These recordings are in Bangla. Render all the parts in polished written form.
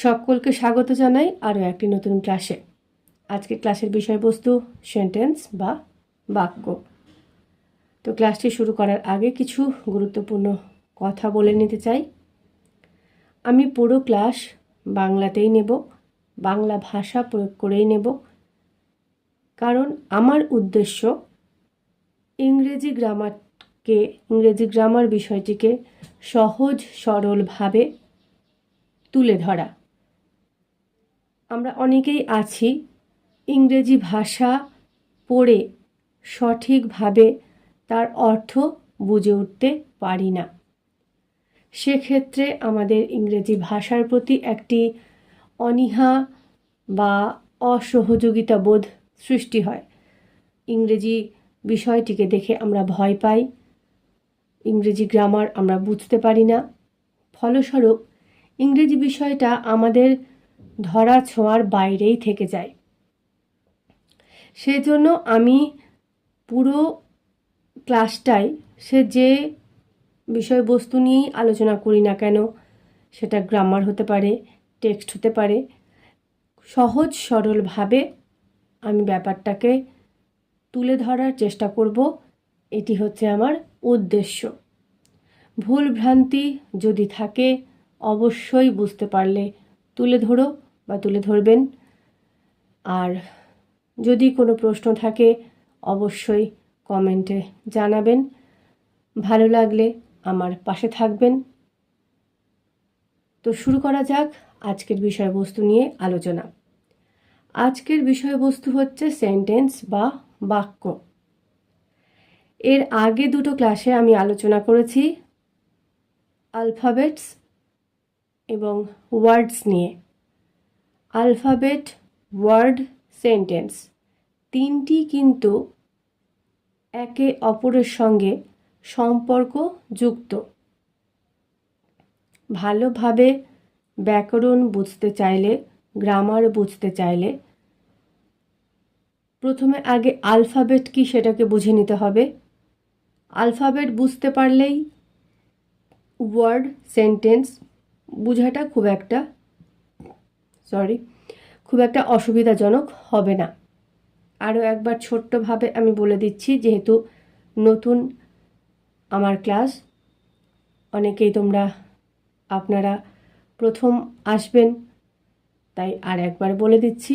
সকলকে স্বাগত জানাই আরও একটি নতুন ক্লাসে। আজকে ক্লাসের বিষয়বস্তু সেন্টেন্স বা বাক্য। তো ক্লাসটি শুরু করার আগে কিছু গুরুত্বপূর্ণ কথা বলে নিতে চাই। আমি পুরো ক্লাস বাংলাতেই নেব, বাংলা ভাষা প্রয়োগ করেই নেব, কারণ আমার উদ্দেশ্য ইংরেজি গ্রামার বিষয়টিকে সহজ সরলভাবে তুলে ধরা। আমরা অনেকেই আছি ইংরেজি ভাষা পড়ে সঠিকভাবে তার অর্থ বুঝে উঠতে পারি না। সেক্ষেত্রে আমাদের ইংরেজি ভাষার প্রতি একটি অনীহা বা অসহযোগিতা বোধ সৃষ্টি হয়। ইংরেজি বিষয়টিকে দেখে আমরা ভয় পাই, ইংরেজি গ্রামার আমরা বুঝতে পারি না। ফলস্বরূপ ইংরেজি বিষয়টা আমাদের ধরা ছোঁয়ার বাইরেই থেকে যায়। সেজন্য আমি পুরো ক্লাসটাই সে যে বিষয়বস্তু নিয়েই আলোচনা করি না কেন, সেটা গ্রামার হতে পারে, টেক্সট হতে পারে, সহজ সরলভাবে আমি ব্যাপারটাকে তুলে ধরার চেষ্টা করব। এটি হচ্ছে আমার উদ্দেশ্য। ভুল ভ্রান্তি যদি থাকে অবশ্যই বুঝতে পারলে তুলে ধরো বা তুলে ধরবেন। আর যদি কোনো প্রশ্ন থাকে অবশ্যই কমেন্টে জানাবেন। ভালো লাগলে আমার পাশে থাকবেন। তো শুরু করা যাক আজকের বিষয়বস্তু নিয়ে আলোচনা। আজকের বিষয়বস্তু হচ্ছে সেন্টেন্স বা বাক্য। এর আগে দুটো ক্লাসে আমি আলোচনা করেছি অ্যালফাবেটস এবং ওয়ার্ডস নিয়ে। অ্যালফাবেট, ওয়ার্ড, সেন্টেন্স তিনটি কিন্তু একে অপরের সঙ্গে সম্পর্কযুক্ত। ভালোভাবে ব্যাকরণ বুঝতে চাইলে, গ্রামার বুঝতে চাইলে প্রথমে আগে অ্যালফাবেট কি সেটাকে বুঝে নিতে হবে। অ্যালফাবেট বুঝতে পারলেই ওয়ার্ড, সেন্টেন্স বোঝাটা খুব একটা অসুবিধাজনক হবে না। আরও একবার ছোট্টভাবে আমি বলে দিচ্ছি, যেহেতু নতুন আমার ক্লাস, অনেকেই আপনারা প্রথম আসবেন, তাই আর একবার বলে দিচ্ছি।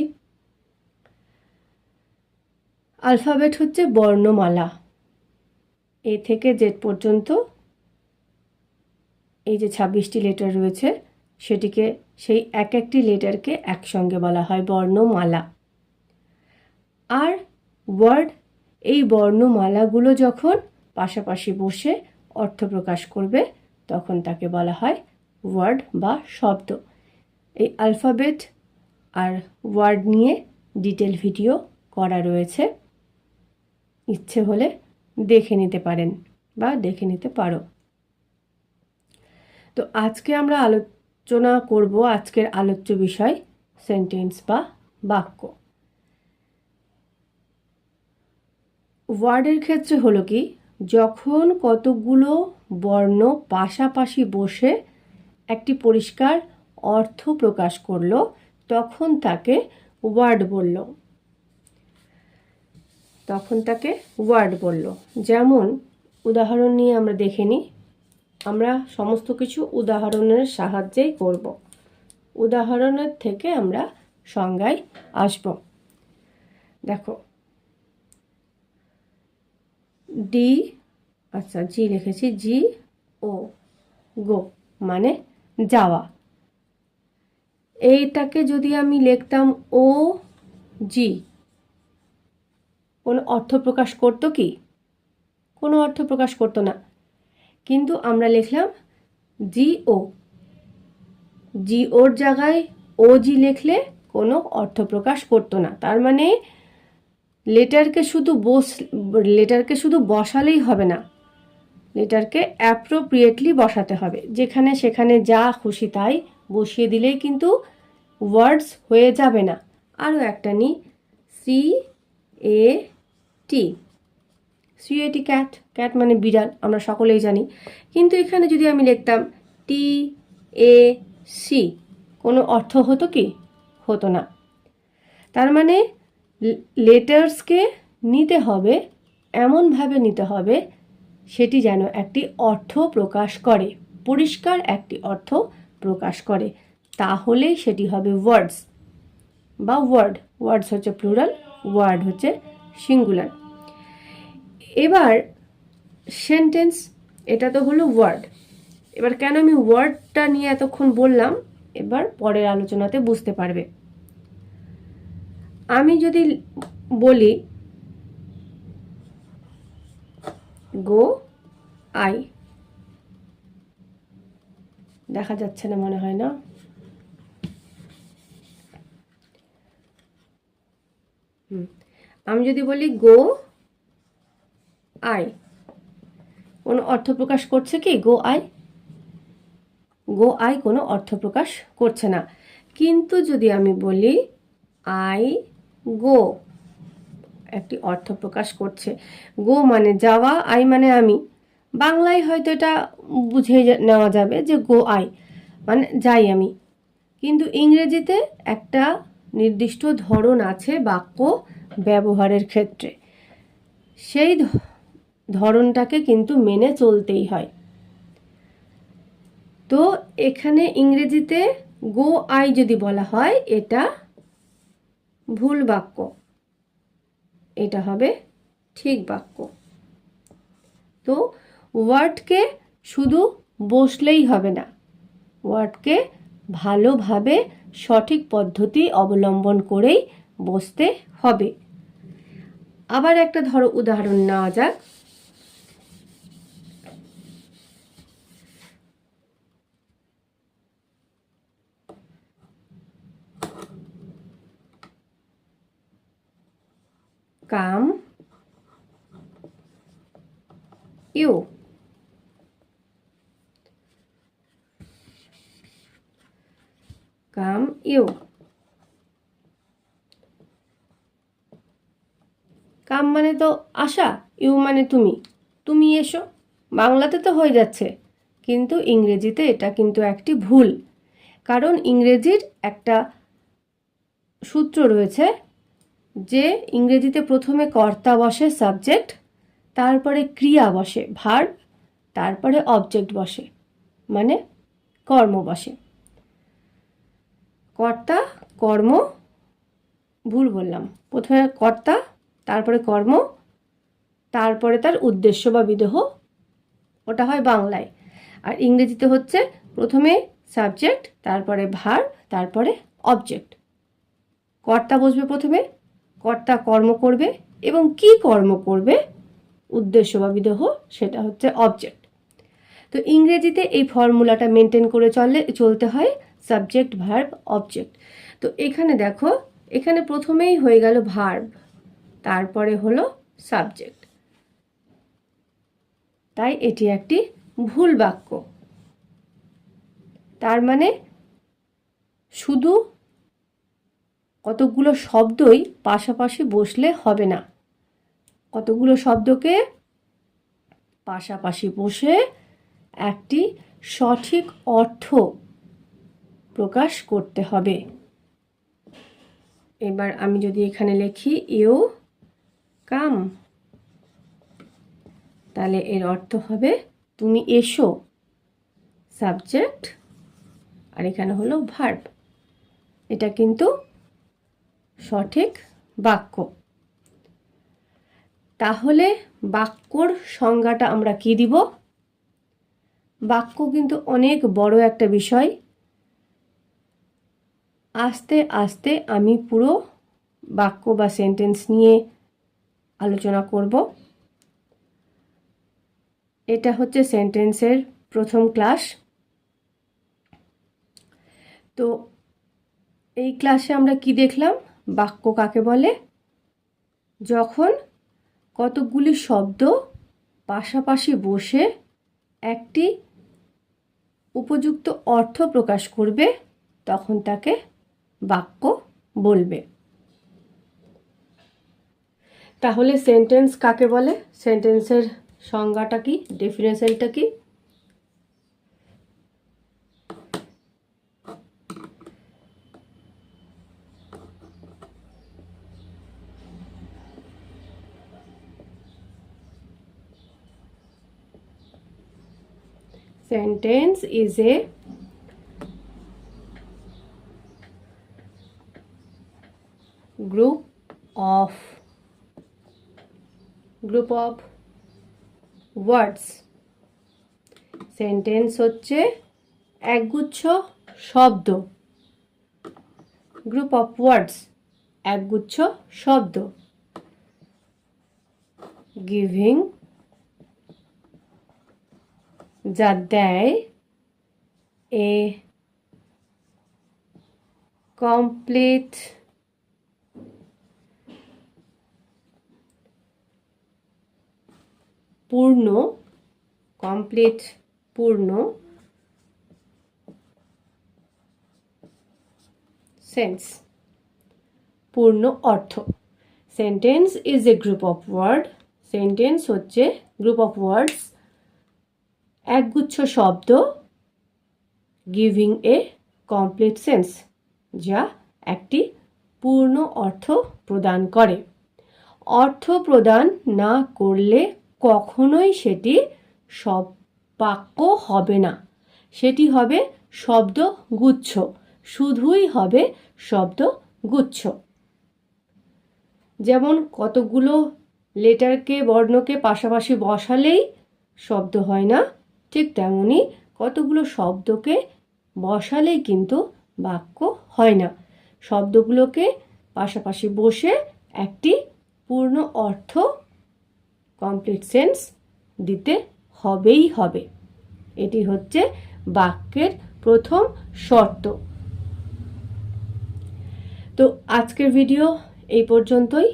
অ্যালফাবেট হচ্ছে বর্ণমালা, এ থেকে জেড পর্যন্ত এই যে 26টি লেটার রয়েছে সেটিকে, সেই এক একটি লেটারকে একসঙ্গে বলা হয় বর্ণমালা। আর ওয়ার্ড, এই বর্ণমালাগুলো যখন পাশাপাশি বসে অর্থ প্রকাশ করবে তখন তাকে বলা হয় ওয়ার্ড বা শব্দ। এই অ্যালফাবেট আর ওয়ার্ড নিয়ে ডিটেল ভিডিও করা রয়েছে, ইচ্ছে হলে দেখে নিতে পারেন বা দেখে নিতে পারো। তো আজকে আমরা আলোচনা করব আজকের আলোচ্য বিষয় সেন্টেন্স বা বাক্য। ওয়ার্ডের ক্ষেত্রে হলো কি, যখন কতগুলো বর্ণ পাশাপাশি বসে একটি পরিষ্কার অর্থ প্রকাশ করলো তখন তাকে ওয়ার্ড বলল। যেমন উদাহরণ নিয়ে আমরা দেখে নিই। আমরা সমস্ত কিছু উদাহরণের সাহায্যেই করব। উদাহরণের থেকে আমরা সংজ্ঞায় আসব। দেখো, জি লিখেছি, জি ও গো মানে যাওয়া। এইটাকে যদি আমি লিখতাম ও জি, কোনো অর্থ প্রকাশ করতো কি? কোনো অর্থ প্রকাশ করতো না। কিন্তু আমরা লিখলাম জি ও, জি ওর জায়গায় ও জি লিখলে কোনো অর্থ প্রকাশ করতো না। তার মানে লেটারকে শুধু বসালেই হবে না, লেটারকে অ্যাপ্রোপ্রিয়েটলি বসাতে হবে। যেখানে সেখানে যা খুশি তাই বসিয়ে দিলেই কিন্তু ওয়ার্ডস হয়ে যাবে না। আরও একটা নিই, CAT, ক্যাট মানে বিড়াল, আমরা সকলেই জানি। কিন্তু এখানে যদি আমি লিখতাম TAC, কোনো অর্থ হতো কি? হতো না। তার মানে লেটার্সকে নিতে হবে, এমনভাবে নিতে হবে সেটি যেন একটি অর্থ প্রকাশ করে, পরিষ্কার একটি অর্থ প্রকাশ করে, তাহলেই সেটি হবে ওয়ার্ডস বা ওয়ার্ড। ওয়ার্ডস হচ্ছে প্লুরাল, ওয়ার্ড হচ্ছে সিঙ্গুলার। এবার সেন্টেন্স, এটা তো হলো ওয়ার্ড। এবার কেন আমি ওয়ার্ডটা নিয়ে এতক্ষণ বললাম, এবার পরের আলোচনাতে বুঝতে পারবে। আমি যদি বলি গো আই, দেখা যাচ্ছে না মনে হয় না, আমি যদি বলি গো আই, কোনো অর্থ প্রকাশ করছে কি গো আই? গো আই কোনো অর্থ প্রকাশ করছে না। কিন্তু যদি আমি বলি আই গো, একটি অর্থ প্রকাশ করছে। গো মানে যাওয়া, আই মানে আমি। বাংলায় হয়তো এটা বুঝে নেওয়া যাবে যে গো আই মানে যাই আমি, কিন্তু ইংরেজিতে একটা নির্দিষ্ট ধরন আছে বাক্য ব্যবহারের ক্ষেত্রে, সেই ধরনটাকে কিন্তু মেনে চলতেই হয়। তো এখানে ইংরেজিতে গো আই যদি বলা হয় এটা ভুল বাক্য, এটা হবে ঠিক বাক্য। তো ওয়ার্ডকে শুধু বসলেই হবে না, ওয়ার্ডকে ভালোভাবে সঠিক পদ্ধতি অবলম্বন করেই বসতে হবে। আবার একটা উদাহরণ নেওয়া যাক। Come you, come you. কাম মানে তো আসা, ইউ মানে তুমি, তুমি এসো, বাংলাতে তো হয়ে যাচ্ছে, কিন্তু ইংরেজিতে এটা কিন্তু একটি ভুল। কারণ ইংরেজির একটা সূত্র রয়েছে যে ইংরেজিতে প্রথমে কর্তা বসে সাবজেক্ট, তারপরে ক্রিয়া বসে ভার্ব, তারপরে অবজেক্ট বসে মানে কর্ম বসে। কর্তা কর্ম, ভুল বললাম, প্রথমে কর্তা, তারপরে কর্ম, তারপরে তার উদ্দেশ্য বা বিদেহ, ওটা হয় বাংলায়। আর ইংরেজিতে হচ্ছে প্রথমে সাবজেক্ট, তারপরে ভার্ব, তারপরে অবজেক্ট। কর্তা বসবে প্রথমে, কর্তা কর্ম করবে এবং কি কর্ম করবে, উদ্দেশ্য বা বিদেহ, সেটা হচ্ছে অবজেক্ট। তো ইংরেজিতে এই ফর্মুলাটা মেনটেন করে চলতে হয়, সাবজেক্ট ভার্ব অবজেক্ট। তো এখানে দেখো, এখানে প্রথমেই হয়ে গেল ভার্ব, তারপরে হলো সাবজেক্ট, তাই এটি একটি ভুল বাক্য। তার মানে শুধু কতগুলো শব্দই পাশাপাশি বসলে হবে না, কতগুলো শব্দকে পাশাপাশি বসে একটি সঠিক অর্থ প্রকাশ করতে হবে। এবার আমি যদি এখানে লিখি ইউ কাম, তাহলে এর অর্থ হবে তুমি এসো, সাবজেক্ট, আর এখানে হলো ভার্ব। এটা কিন্তু সঠিক বাক্য। তাহলে বাক্যর সংজ্ঞাটা আমরা কি দিব? বাক্য কিন্তু অনেক বড় একটা বিষয়, আস্তে আস্তে আমি পুরো বাক্য বা সেন্টেন্স নিয়ে আলোচনা করব। এটা হচ্ছে সেন্টেন্সের প্রথম ক্লাস। তো এই ক্লাসে আমরা কি দেখলাম? বাক্য কাকে বলে? যখন কতগুলি শব্দ পাশাপাশি বসে একটি উপযুক্ত অর্থ প্রকাশ করবে, তখন তাকে বাক্য বলবে। তাহলে সেন্টেন্স কাকে বলে? সেন্টেন্সের সংজ্ঞাটা কি, ডেফিনেশনটা কি? Sentence is a group of words. Sentence হচ্ছে একগুচ্ছ শব্দ। গ্রুপ অফ ওয়ার্ডস একগুচ্ছ শব্দ। গিভিং যা দেয় এ কমপ্লিট পূর্ণ, কমপ্লিট পূর্ণ সেন্স, পূর্ণ অর্থ। Sentence is a group of word. Sentence হচ্ছে গ্রুপ অফ ওয়ার্ডস একগুচ্ছ শব্দ। গিভিং এ কমপ্লিট সেন্স যা একটি পূর্ণ অর্থ প্রদান করে। অর্থ প্রদান না করলে কখনোই সেটি বাক্য হবে না, সেটি হবে শব্দগুচ্ছ, শুধুই হবে শব্দগুচ্ছ। যেমন কতগুলো লেটারকে বর্ণকে পাশাপাশি বসালেই শব্দ হয় না, ঠিক তেমনি কতগুলো শব্দকে বসালেই কিন্তু বাক্য হয় না। শব্দগুলোকে পাশাপাশি বসে একটি পূর্ণ অর্থ কমপ্লিট সেন্স দিতে হবেই হবে। এটি হচ্ছে বাক্যের প্রথম শর্ত। তো আজকের ভিডিও এই পর্যন্তই।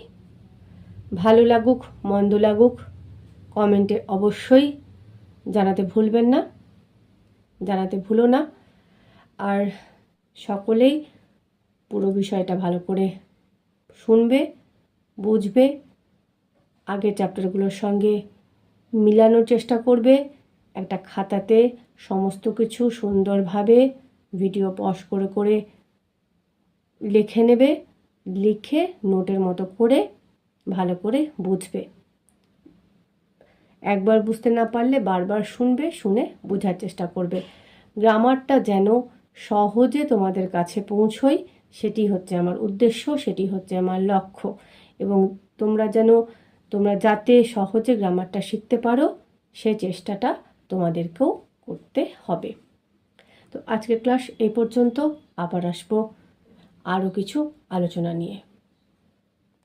ভালো লাগুক মন্দ লাগুক কমেন্টে অবশ্যই জানাতে ভুলবেন না, জানাতে ভুলো না। আর সকলেই পুরো বিষয়টা ভালো করে শুনবে, বুঝবে, আগের চ্যাপ্টারগুলোর সঙ্গে মিলানোর চেষ্টা করবে। একটা খাতাতে সমস্ত কিছু সুন্দরভাবে ভিডিও পজ করে করে লিখে নেবে, লিখে নোটের মতো করে ভালো করে বুঝবে। একবার বুঝতে না পারলে বারবার শুনবে, শুনে বোঝার চেষ্টা করবে। গ্রামারটা যেন সহজে তোমাদের কাছে পৌঁছয় সেটি হচ্ছে আমার উদ্দেশ্য, সেটি হচ্ছে আমার লক্ষ্য। এবং তোমরা যাতে সহজে গ্রামারটা শিখতে পারো সেই চেষ্টাটা তোমাদেরকেও করতে হবে। তো আজকের ক্লাস এই পর্যন্ত, আবার আসবো আরও কিছু আলোচনা নিয়ে।